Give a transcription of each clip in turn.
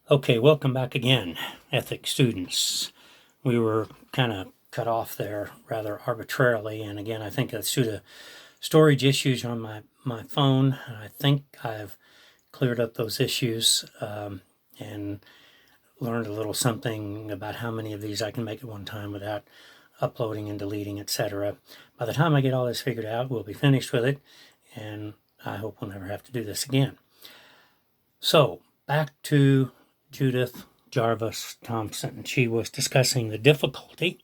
Okay, welcome back again, ethics students. We were kind of cut off there rather arbitrarily, and again, I think that's due to storage issues on my phone. I think I've cleared up those issues and learned a little something about how many of these I can make at one time without uploading and deleting, etc. By the time I get all this figured out, we'll be finished with it, and I hope we'll never have to do this again. So, back to Judith Jarvis Thomson. She was discussing the difficulty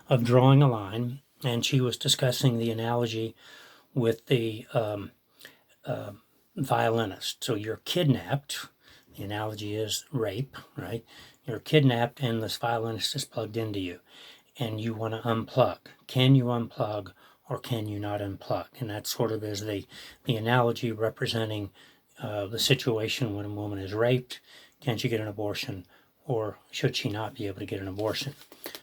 of drawing a line, and she was discussing the analogy with the violinist. So you're kidnapped. The analogy is rape, right? You're kidnapped, and this violinist is plugged into you, and you want to unplug. Can you unplug, or can you not unplug? And that sort of is the analogy representing the situation when a woman is raped. Can she get an abortion, or should she not be able to get an abortion?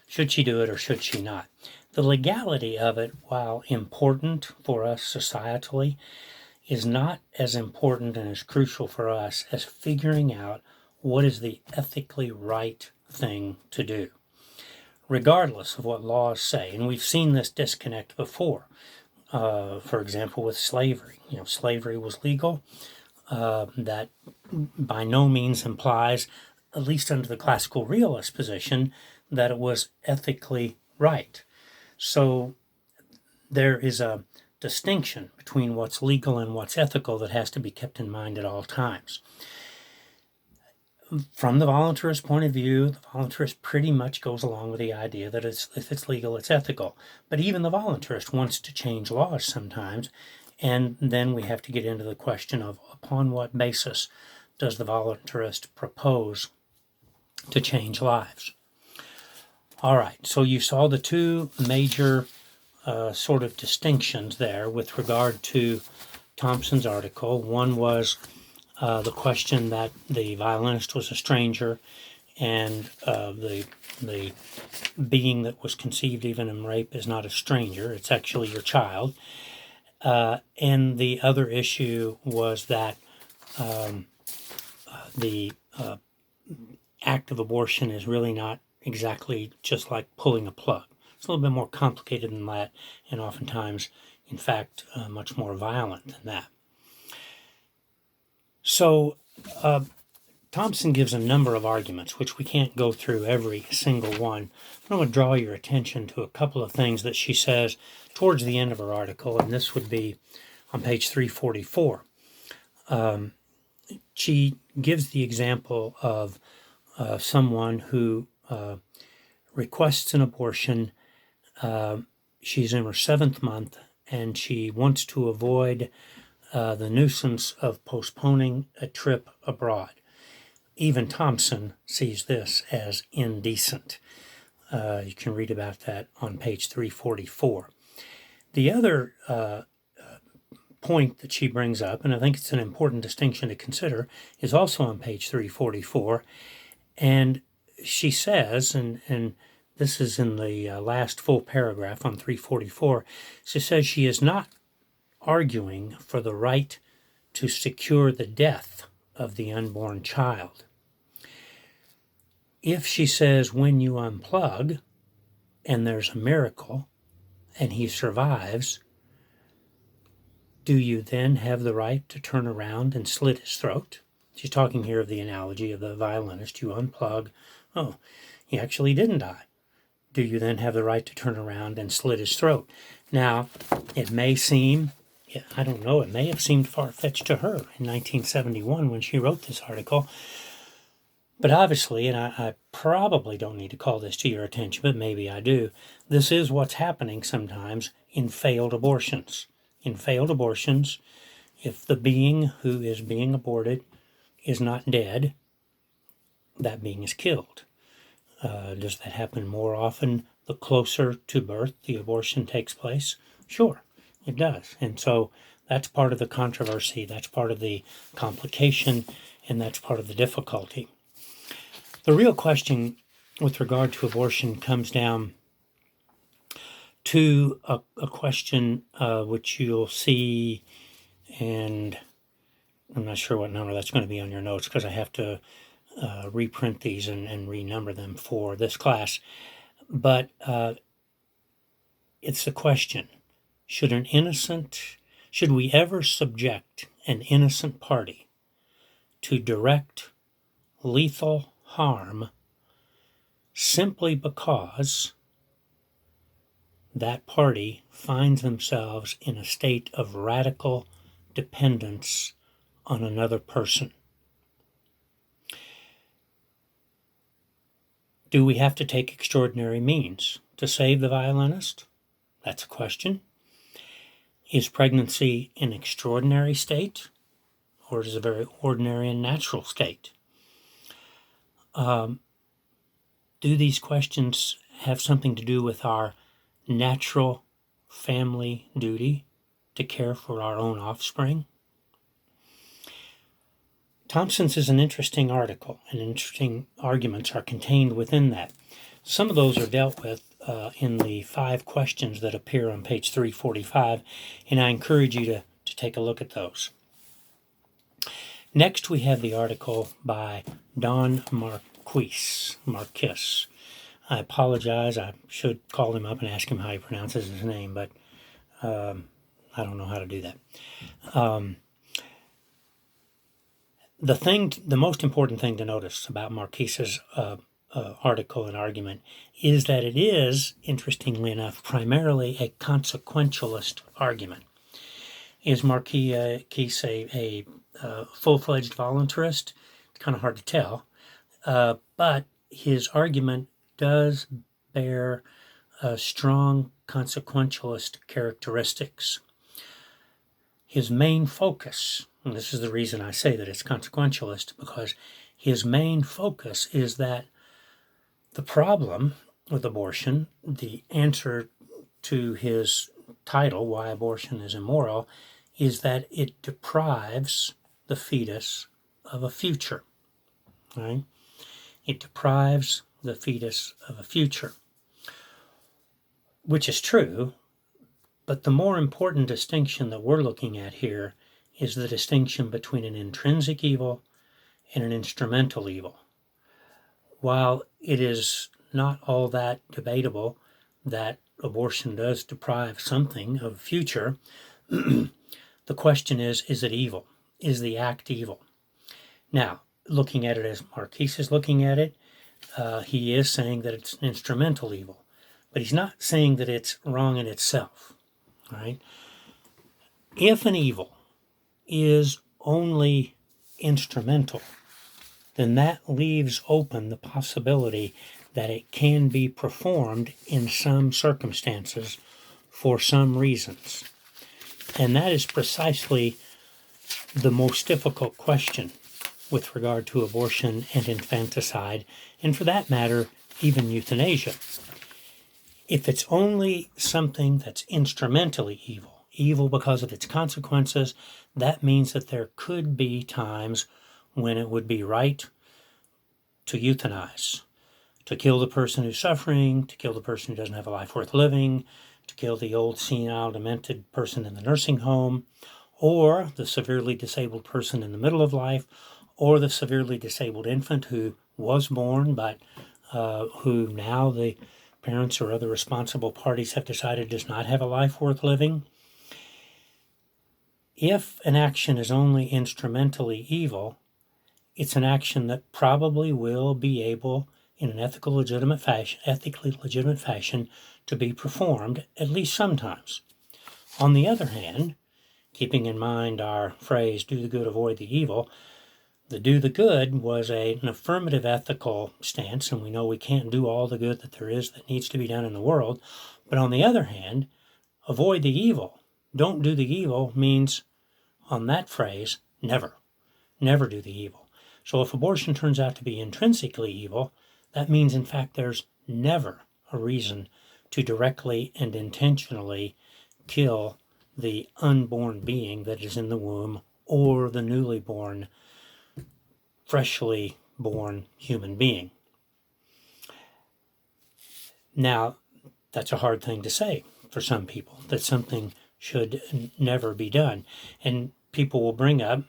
Should she do it, or should she not? The legality of it, while important for us societally, is not as important and as crucial for us as figuring out what is the ethically right thing to do, regardless of what laws say. And we've seen this disconnect before. For example, with slavery. Slavery was legal. That by no means implies, at least under the classical realist position, that it was ethically right. So there is a distinction between what's legal and what's ethical that has to be kept in mind at all times. From the voluntarist point of view, the voluntarist pretty much goes along with the idea that if it's legal, it's ethical. But even the voluntarist wants to change laws sometimes, and then we have to get into the question of upon what basis does the voluntarist propose to change lives. All right, so you saw the two major sort of distinctions there with regard to Thompson's article. One was the question that the violinist was a stranger, and the being that was conceived even in rape is not a stranger, it's actually your child. And the other issue was that the act of abortion is really not exactly just like pulling a plug. It's a little bit more complicated than that, and oftentimes, in fact, much more violent than that. So, Thompson gives a number of arguments, which we can't go through every single one. But I want to draw your attention to a couple of things that she says towards the end of her article, and this would be on page 344. She gives the example of someone who requests an abortion. She's in her 7th month, and she wants to avoid the nuisance of postponing a trip abroad. Even Thompson sees this as indecent. You can read about that on page 344. The other point that she brings up, and I think it's an important distinction to consider, is also on page 344. And she says, and this is in the last full paragraph on 344, she says she is not arguing for the right to secure the death of the unborn child. If she says when you unplug and there's a miracle and he survives, do you then have the right to turn around and slit his throat? She's talking here of the analogy of the violinist. You unplug. Oh, he actually didn't die. Do you then have the right to turn around and slit his throat? Now, it may seem, I don't know, it may have seemed far-fetched to her in 1971 when she wrote this article. But obviously, and I probably don't need to call this to your attention, but maybe I do, this is what's happening sometimes in failed abortions. In failed abortions, if the being who is being aborted is not dead, that being is killed. Does that happen more often the closer to birth the abortion takes place? Sure, it does. And so that's part of the controversy, that's part of the complication, and that's part of the difficulty. The real question with regard to abortion comes down to a question which you'll see, and I'm not sure what number that's going to be on your notes because I have to reprint these and renumber them for this class. But it's the question, should we ever subject an innocent party to direct lethal harm simply because that party finds themselves in a state of radical dependence on another person? Do we have to take extraordinary means to save the violinist? That's a question. Is pregnancy an extraordinary state, or is it a very ordinary and natural state? Do these questions have something to do with our natural family duty to care for our own offspring? Thompson's is an interesting article, and interesting arguments are contained within that. Some of those are dealt with in the 5 questions that appear on page 345, and I encourage you to take a look at those. Next, we have the article by Don Marquis. I apologize. I should call him up and ask him how he pronounces his name, but I don't know how to do that. The most important thing to notice about Marquis's article and argument is that it is, interestingly enough, primarily a consequentialist argument. Is Marquis a full-fledged voluntarist? It's kind of hard to tell, but his argument does bear strong consequentialist characteristics. His main focus, and this is the reason I say that it's consequentialist, because his main focus is that the problem with abortion, the answer to his title, Why Abortion is Immoral, is that it deprives the fetus of a future. Right? It deprives the fetus of a future, which is true, but the more important distinction that we're looking at here is the distinction between an intrinsic evil and an instrumental evil. While it is not all that debatable that abortion does deprive something of a future, the question is it evil? Is the act evil? Now, looking at it as Marquis is looking at it, he is saying that it's an instrumental evil, but he's not saying that it's wrong in itself. Right? If an evil is only instrumental, then that leaves open the possibility that it can be performed in some circumstances for some reasons. And that is precisely the most difficult question with regard to abortion and infanticide, and for that matter, even euthanasia. If it's only something that's instrumentally evil because of its consequences, that means that there could be times when it would be right to euthanize, to kill the person who's suffering, to kill the person who doesn't have a life worth living, to kill the old, senile, demented person in the nursing home, or the severely disabled person in the middle of life, or the severely disabled infant who was born but who now the parents or other responsible parties have decided does not have a life worth living. If an action is only instrumentally evil, it's an action that probably will be able, in an ethically legitimate fashion, to be performed, at least sometimes. On the other hand, keeping in mind our phrase, do the good, avoid the evil, the do the good was an affirmative ethical stance, and we know we can't do all the good that there is that needs to be done in the world. But on the other hand, avoid the evil, don't do the evil means, on that phrase, never do the evil. So if abortion turns out to be intrinsically evil, that means in fact there's never a reason to directly and intentionally kill the unborn being that is in the womb or the newly born, freshly born human being. Now, that's a hard thing to say for some people, that something should never be done. And people will bring up,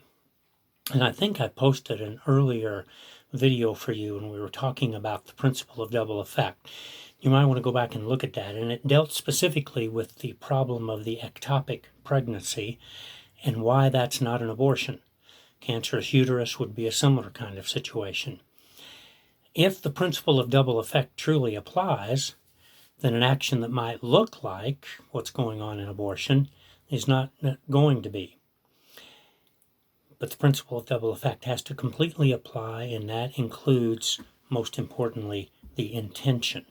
and I think I posted an earlier video for you when we were talking about the principle of double effect. You might want to go back and look at that. And it dealt specifically with the problem of the ectopic pregnancy and why that's not an abortion. Cancerous uterus would be a similar kind of situation. If the principle of double effect truly applies, then an action that might look like what's going on in abortion is not going to be. But the principle of double effect has to completely apply, and that includes, most importantly, the intention.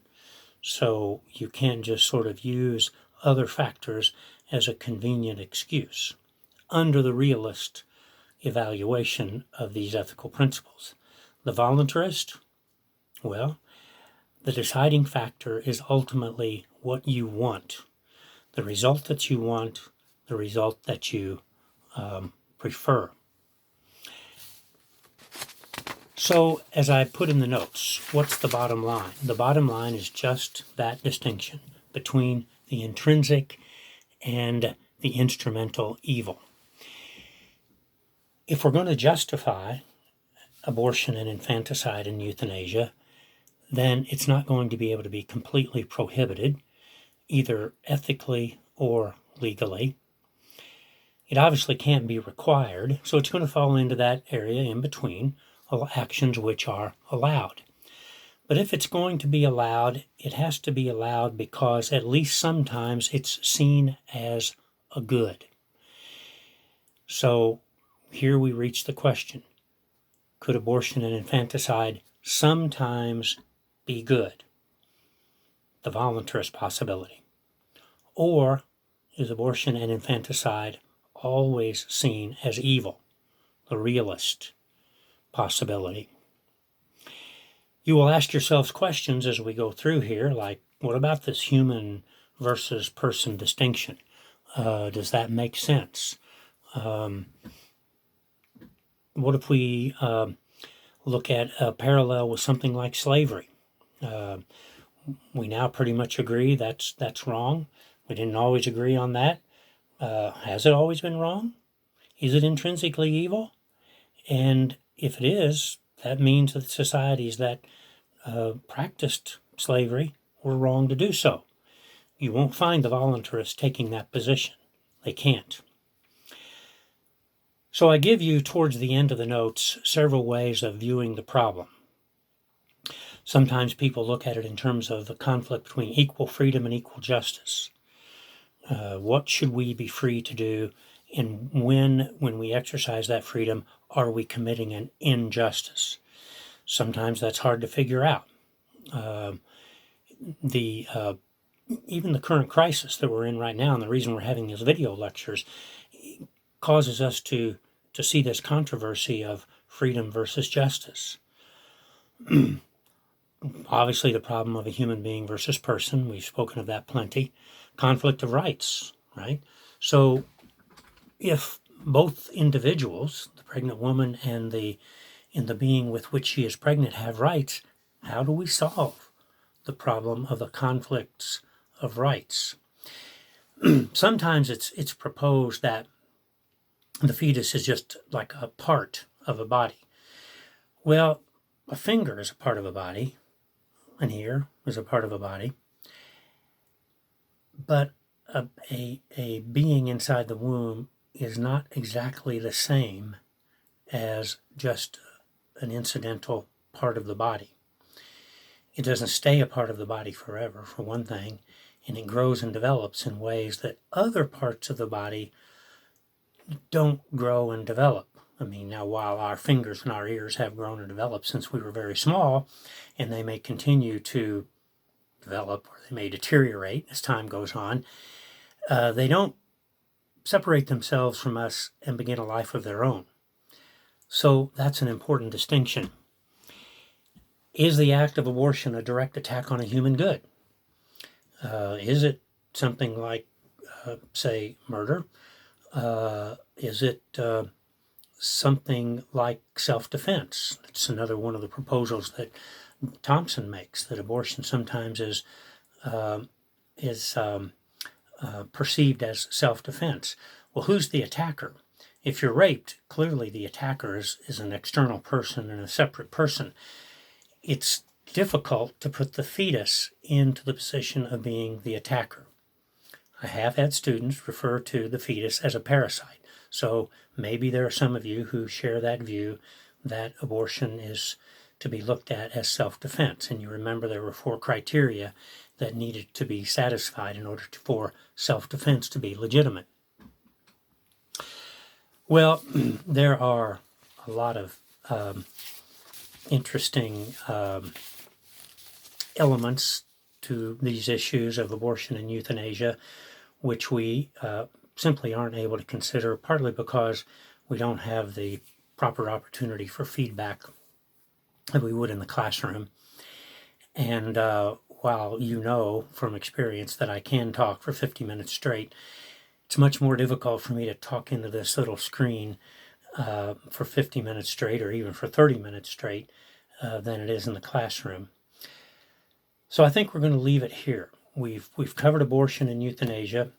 So you can't just sort of use other factors as a convenient excuse under the realist evaluation of these ethical principles. The voluntarist, well, the deciding factor is ultimately what you want, the result that you want, the result that you prefer. So, as I put in the notes, what's the bottom line? The bottom line is just that distinction between the intrinsic and the instrumental evil. If we're going to justify abortion and infanticide and euthanasia, then it's not going to be able to be completely prohibited, either ethically or legally. It obviously can't be required, so it's going to fall into that area in between actions which are allowed. But if it's going to be allowed, it has to be allowed because at least sometimes it's seen as a good. So here we reach the question, could abortion and infanticide sometimes be good? The voluntarist possibility. Or is abortion and infanticide always seen as evil? The realist possibility. You will ask yourselves questions as we go through here, like, what about this human versus person distinction? Does that make sense? What if we look at a parallel with something like slavery? We now pretty much agree that's wrong. We didn't always agree on that. Has it always been wrong? Is it intrinsically evil? And if it is, that means that societies that practiced slavery were wrong to do so. You won't find the voluntarists taking that position. They can't. So I give you, towards the end of the notes, several ways of viewing the problem. Sometimes people look at it in terms of the conflict between equal freedom and equal justice. What should we be free to do, and when we exercise that freedom, are we committing an injustice? Sometimes that's hard to figure out. Even the current crisis that we're in right now, and the reason we're having these video lectures, causes us to see this controversy of freedom versus justice. Obviously, the problem of a human being versus person, we've spoken of that plenty. Conflict of rights, right? So if both individuals, the pregnant woman and the being with which she is pregnant, have rights, how do we solve the problem of the conflicts of rights? Sometimes it's proposed that the fetus is just like a part of a body. Well, a finger is a part of a body, an ear is a part of a body, but a being inside the womb is not exactly the same as just an incidental part of the body. It doesn't stay a part of the body forever, for one thing, and it grows and develops in ways that other parts of the body don't grow and develop. I mean, now while our fingers and our ears have grown and developed since we were very small, and they may continue to develop or they may deteriorate as time goes on, they don't separate themselves from us and begin a life of their own. So that's an important distinction. Is the act of abortion a direct attack on a human good? Is it something like, say, murder? Is it something like self-defense? It's another one of the proposals that Thompson makes, that abortion sometimes is perceived as self-defense. Well, who's the attacker? If you're raped, clearly the attacker is an external person and a separate person. It's difficult to put the fetus into the position of being the attacker. I have had students refer to the fetus as a parasite. So maybe there are some of you who share that view that abortion is to be looked at as self-defense. And you remember there were 4 criteria that needed to be satisfied in order for self-defense to be legitimate. Well, there are a lot of interesting elements to these issues of abortion and euthanasia, which we simply aren't able to consider, partly because we don't have the proper opportunity for feedback that we would in the classroom. And while you know from experience that I can talk for 50 minutes straight, it's much more difficult for me to talk into this little screen for 50 minutes straight, or even for 30 minutes straight, than it is in the classroom. So I think we're going to leave it here. We've covered abortion and euthanasia.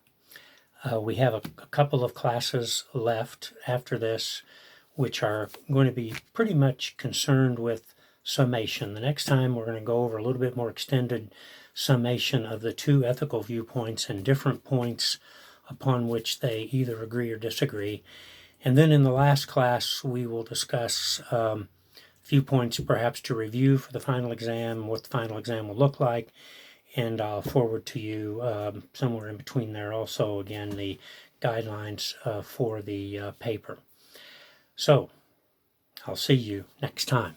We have a couple of classes left after this, which are going to be pretty much concerned with summation. The next time we're going to go over a little bit more extended summation of the 2 ethical viewpoints and different points upon which they either agree or disagree. And then in the last class, we will discuss a few points perhaps to review for the final exam, what the final exam will look like, and I'll forward to you somewhere in between there also, again, the guidelines for the paper. So I'll see you next time.